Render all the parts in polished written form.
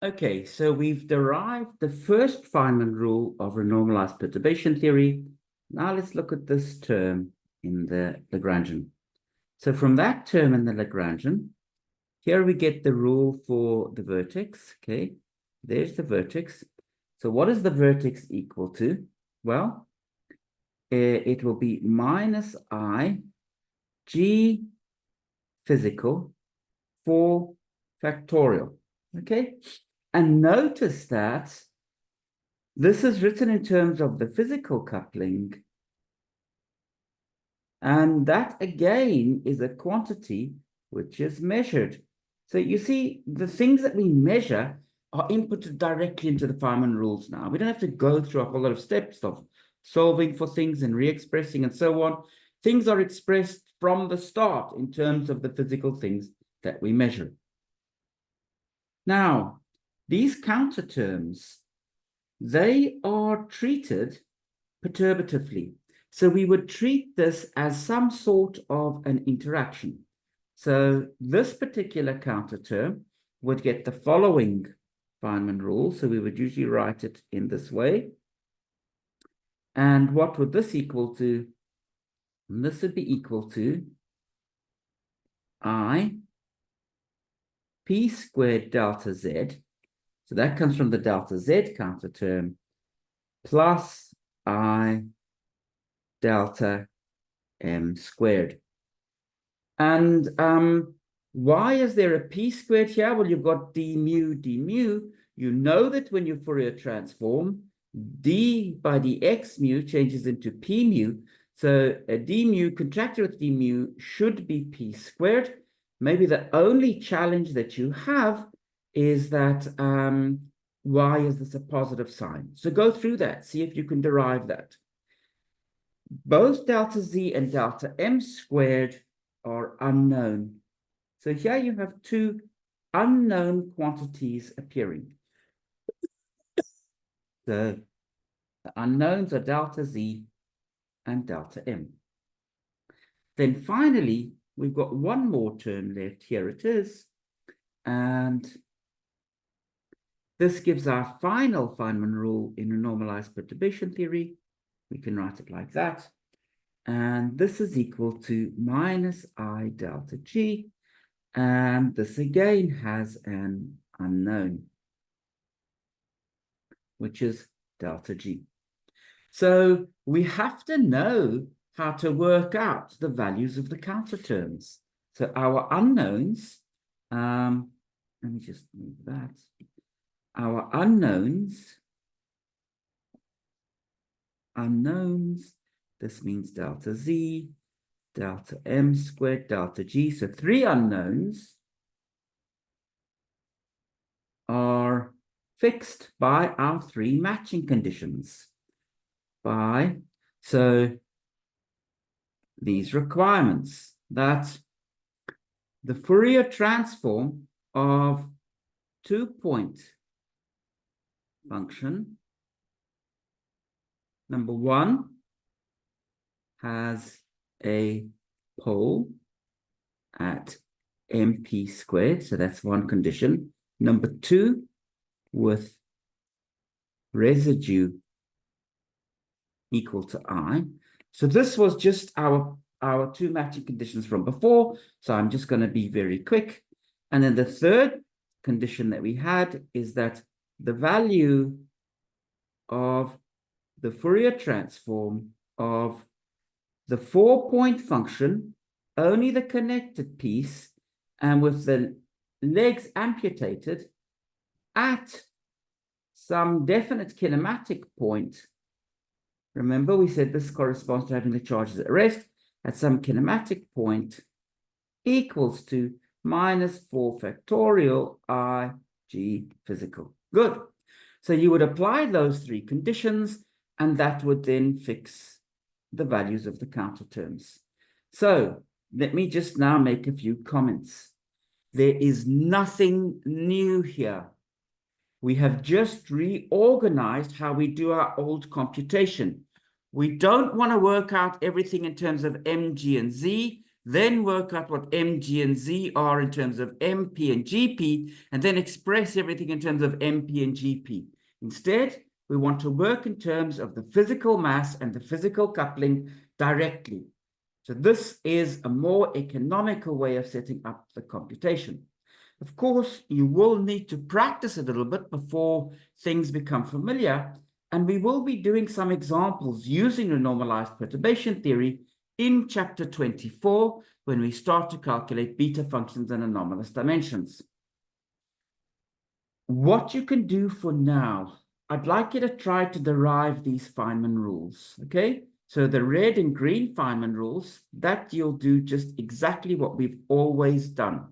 Okay, so we've derived the first Feynman rule of renormalized perturbation theory. Now let's look at this term in the Lagrangian. So from that term in the Lagrangian, here we get the rule for the vertex. Okay, there's the vertex. So what is the vertex equal to? Well, it will be minus I G physical 4 factorial. Okay, and notice that this is written in terms of the physical coupling. And that again is a quantity which is measured. So you see, the things that we measure are inputted directly into the Feynman rules now. We don't have to go through a whole lot of steps of solving for things and re-expressing and so on. Things are expressed from the start in terms of the physical things that we measure. Now, these counter terms, they are treated perturbatively. So we would treat this as some sort of an interaction. So this particular counter term would get the following Feynman rule. So we would usually write it in this way. And what would this equal to? And this would be equal to I p squared delta z. So that comes from the delta z counter term plus I delta m squared. And why is there a p squared here? Well, you've got d mu. You know that when you Fourier transform, d by dx mu changes into p mu. So a d mu contracted with d mu should be p squared. Maybe the only challenge that you have is that why is this a positive sign? So go through that, see if you can derive that. Both delta z and delta m squared are unknown. So here you have two unknown quantities appearing. The unknowns are delta z and delta m. Then finally, we've got one more term left. Here it is. And this gives our final Feynman rule in a normalized perturbation theory. We can write it like that. And this is equal to minus I delta G. And this again has an unknown, which is delta G. So we have to know how to work out the values of the counter terms. So our unknowns, let me just move that. Our unknowns, this means delta Z, delta M squared, delta G. So 3 unknowns are fixed by our 3 matching conditions. So these requirements that the Fourier transform of 2-point function, number 1, has a pole at mp squared, so that's one condition. Number 2, with residue equal to I. So this was just our 2 matching conditions from before. So I'm just going to be very quick. And then the third condition that we had is that the value of the Fourier transform of the 4-point function, only the connected piece, and with the legs amputated at some definite kinematic point. Remember, we said this corresponds to having the charges at rest at some kinematic point equals to minus 4 factorial I G physical. Good. So you would apply those 3 conditions, and that would then fix the values of the counter terms. So let me just now make a few comments. There is nothing new here. We have just reorganized how we do our old computation. We don't want to work out everything in terms of m, g, and z. then work out what M, G, and Z are in terms of MP and GP, and then express everything in terms of MP and GP. Instead, we want to work in terms of the physical mass and the physical coupling directly. So this is a more economical way of setting up the computation. Of course, you will need to practice a little bit before things become familiar, and we will be doing some examples using renormalized perturbation theory in chapter 24 when we start to calculate beta functions and anomalous dimensions. What you can do for now, I'd like you to try to derive these Feynman rules, okay? So the red and green Feynman rules, that you'll do just exactly what we've always done.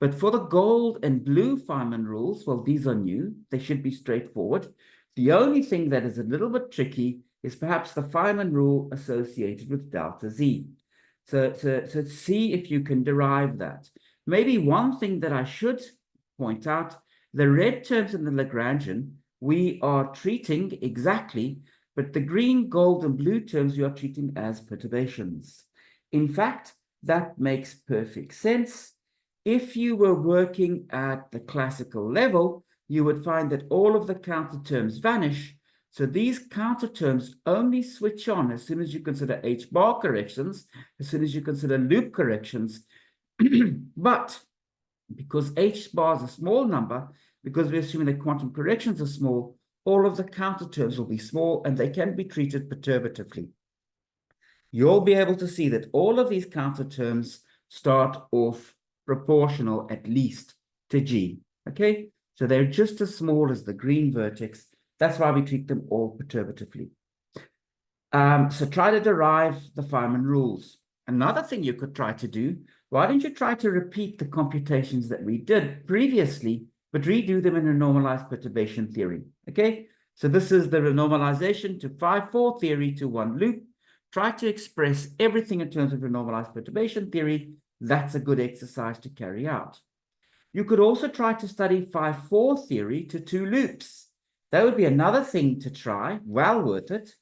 But for the gold and blue Feynman rules, well, these are new. They should be straightforward. The only thing that is a little bit tricky is perhaps the Feynman rule associated with delta Z. So see if you can derive that. Maybe one thing that I should point out, the red terms in the Lagrangian, we are treating exactly, but the green, gold, and blue terms we are treating as perturbations. In fact, that makes perfect sense. If you were working at the classical level, you would find that all of the counter terms vanish. So these counter terms only switch on as soon as you consider H-bar corrections, as soon as you consider loop corrections. But because H-bar is a small number, because we're assuming that quantum corrections are small, all of the counter terms will be small and they can be treated perturbatively. You'll be able to see that all of these counter terms start off proportional at least to G, okay? So they're just as small as the green vertex. That's why we treat them all perturbatively. So try to derive the Feynman rules. Another thing you could try to do, why don't you try to repeat the computations that we did previously, but redo them in a normalized perturbation theory, okay? So this is the renormalization to 5-4 theory to one loop. Try to express everything in terms of renormalized perturbation theory. That's a good exercise to carry out. You could also try to study 5-4 theory to two loops. That would be another thing to try, well worth it.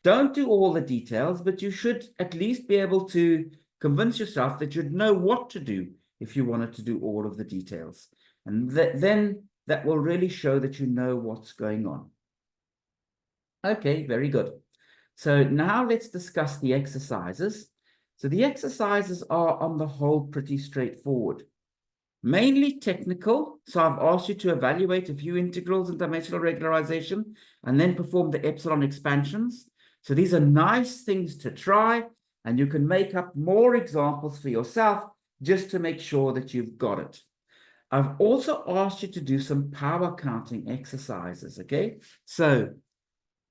Don't do all the details, but you should at least be able to convince yourself that you'd know what to do if you wanted to do all of the details. And then that will really show that you know what's going on. Okay, very good. So now let's discuss the exercises. So the exercises are on the whole pretty straightforward. Mainly technical, so I've asked you to evaluate a few integrals in dimensional regularization and then perform the epsilon expansions. So these are nice things to try, and you can make up more examples for yourself just to make sure that you've got it. I've also asked you to do some power counting exercises, okay? So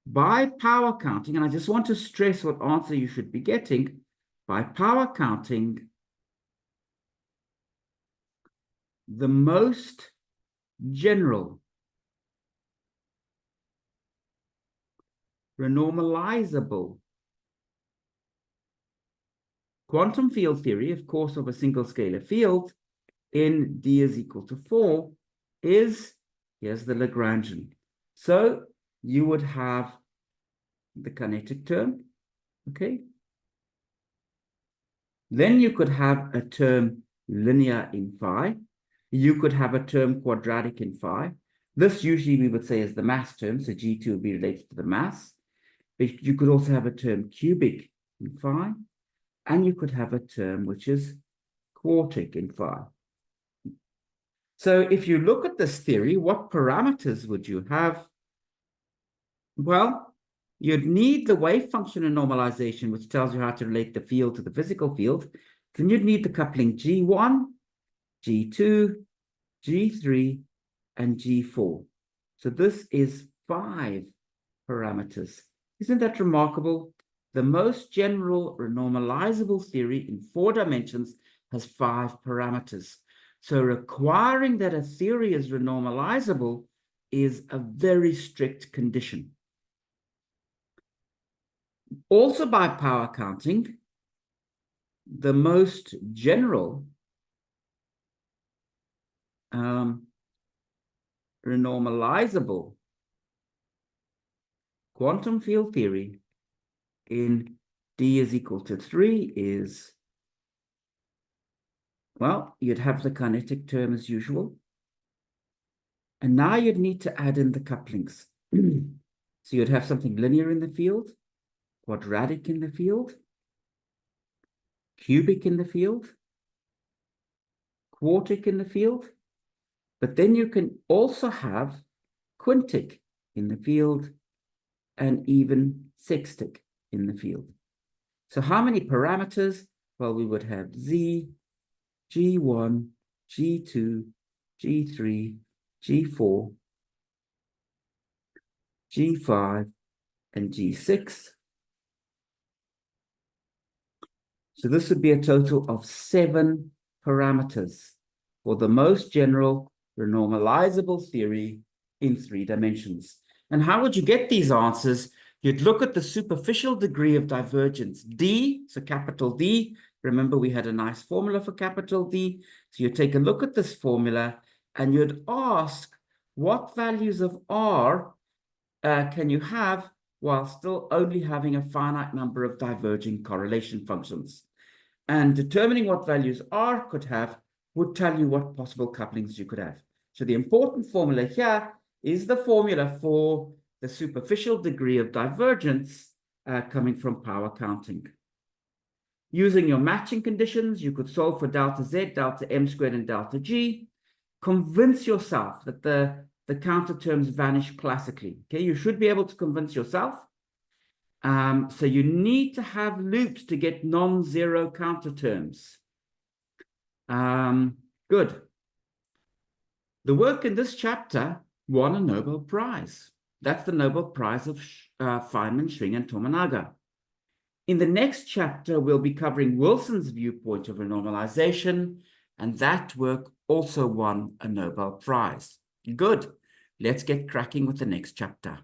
by power counting, and I just want to stress what answer you should be getting, by power counting, the most general renormalizable quantum field theory, of course, of a single scalar field in D is equal to 4 is, here's the Lagrangian. So you would have the kinetic term, okay? Then you could have a term linear in phi. You could have a term quadratic in phi. This usually we would say is the mass term, so G2 would be related to the mass. But you could also have a term cubic in phi, and you could have a term which is quartic in phi. So if you look at this theory, what parameters would you have? Well, you'd need the wave function in normalization, which tells you how to relate the field to the physical field. Then you'd need the coupling G1, G2, G3, and G4. So this is 5 parameters. Isn't that remarkable? The most general renormalizable theory in 4 dimensions has 5 parameters. So requiring that a theory is renormalizable is a very strict condition. Also by power counting, the most general renormalizable quantum field theory in D is equal to 3 is Well, you'd have the kinetic term as usual. And now you'd need to add in the couplings. So you'd have something linear in the field, quadratic in the field, cubic in the field, quartic in the field, but then you can also have quintic in the field and even sextic in the field. So how many parameters? Well, we would have Z, G1, G2, G3, G4, G5, and G6. So this would be a total of 7 parameters for the most general renormalizable theory in 3 dimensions. And how would you get these answers? You'd look at the superficial degree of divergence, D, so capital D. Remember, we had a nice formula for capital D. So you take a look at this formula and you'd ask, what values of R can you have while still only having a finite number of diverging correlation functions? And determining what values R could have would tell you what possible couplings you could have. So the important formula here is the formula for the superficial degree of divergence coming from power counting. Using your matching conditions, you could solve for delta Z, delta M squared, and delta G. Convince yourself that the counter terms vanish classically. Okay, you should be able to convince yourself. So you need to have loops to get non-zero counter terms. Good. The work in this chapter won a Nobel Prize. That's the Nobel Prize of Feynman, Schwing, and Tominaga. In the next chapter, we'll be covering Wilson's viewpoint of renormalization, and that work also won a Nobel Prize. Good. Let's get cracking with the next chapter.